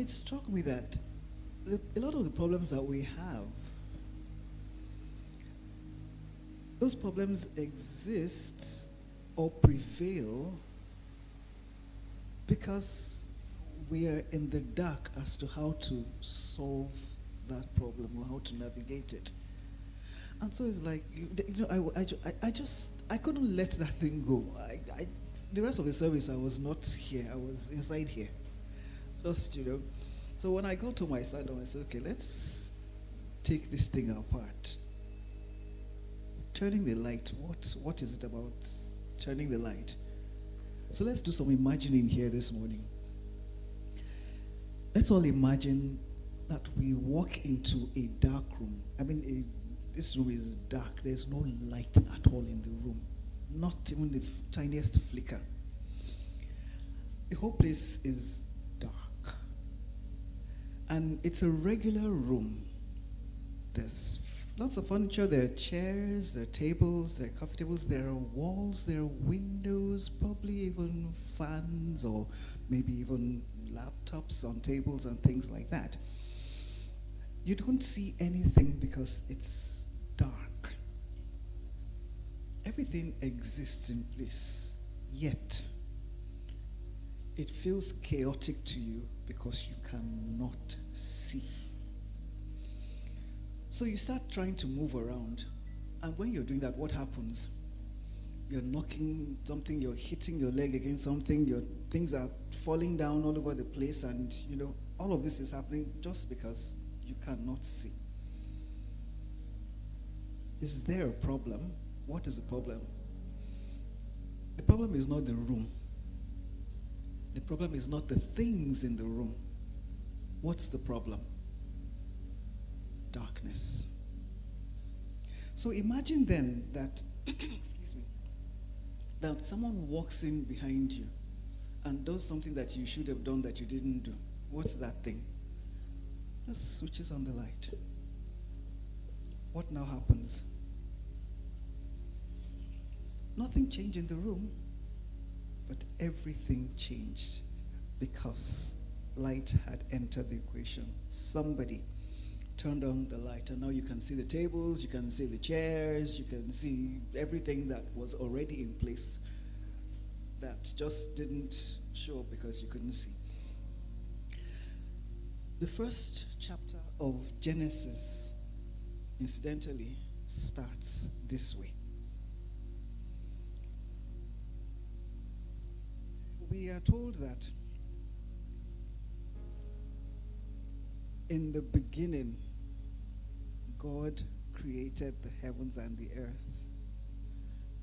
it struck me that a lot of the problems that we have, those problems exist or prevail because we are in the dark as to how to solve that problem or how to navigate it. And so it's like, I couldn't let that thing go. The rest of the service, I was not here. I was inside here. Just. So when I got to my side, I said, okay, let's take this thing apart. Turning the light, what is it about turning the light? So let's do some imagining here this morning. Let's all imagine that we walk into a dark room. This room is dark. There's no light at all in the room. Not even the tiniest flicker. The whole place is dark. And it's a regular room. There's lots of furniture. There are chairs, there are tables, there are coffee tables, there are walls, there are windows, probably even fans or maybe even laptops on tables and things like that. You don't see anything because it's dark. Everything exists in place, yet it feels chaotic to you because you cannot see. So you start trying to move around, and when you're doing that, what happens? You're knocking something, you're hitting your leg against something, things are falling down all over the place, and all of this is happening just because you cannot see. Is there a problem? What is the problem? The problem is not the room. The problem is not the things in the room. What's the problem? Darkness. So imagine then that, excuse me, that someone walks in behind you and does something that you should have done that you didn't do. What's that thing? Just switches on the light. What now happens? Nothing changed in the room, but everything changed because light had entered the equation. Somebody turned on the light, and now you can see the tables, you can see the chairs, you can see everything that was already in place that just didn't show up because you couldn't see. The first chapter of Genesis, incidentally, starts this way. We are told that in the beginning, God created the heavens and the earth.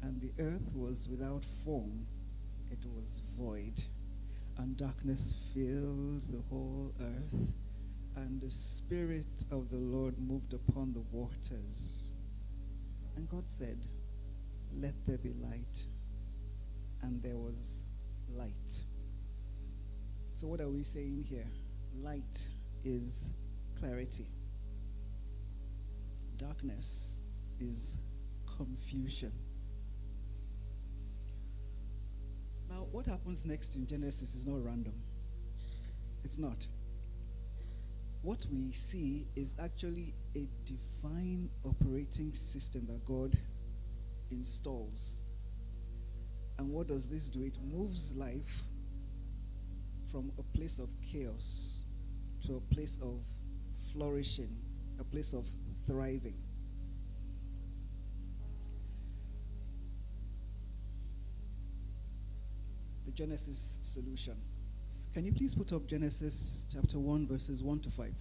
And the earth was without form, it was void. And darkness filled the whole earth. And the Spirit of the Lord moved upon the waters. And God said, "Let there be light." And there was light. So what are we saying here? Light is clarity. Darkness is confusion. Now, what happens next in Genesis is not random. It's not. What we see is actually a divine operating system that God installs. And what does this do? It moves life from a place of chaos to a place of flourishing, a place of thriving. The Genesis solution. Can you please put up Genesis chapter 1, verses 1 to 5?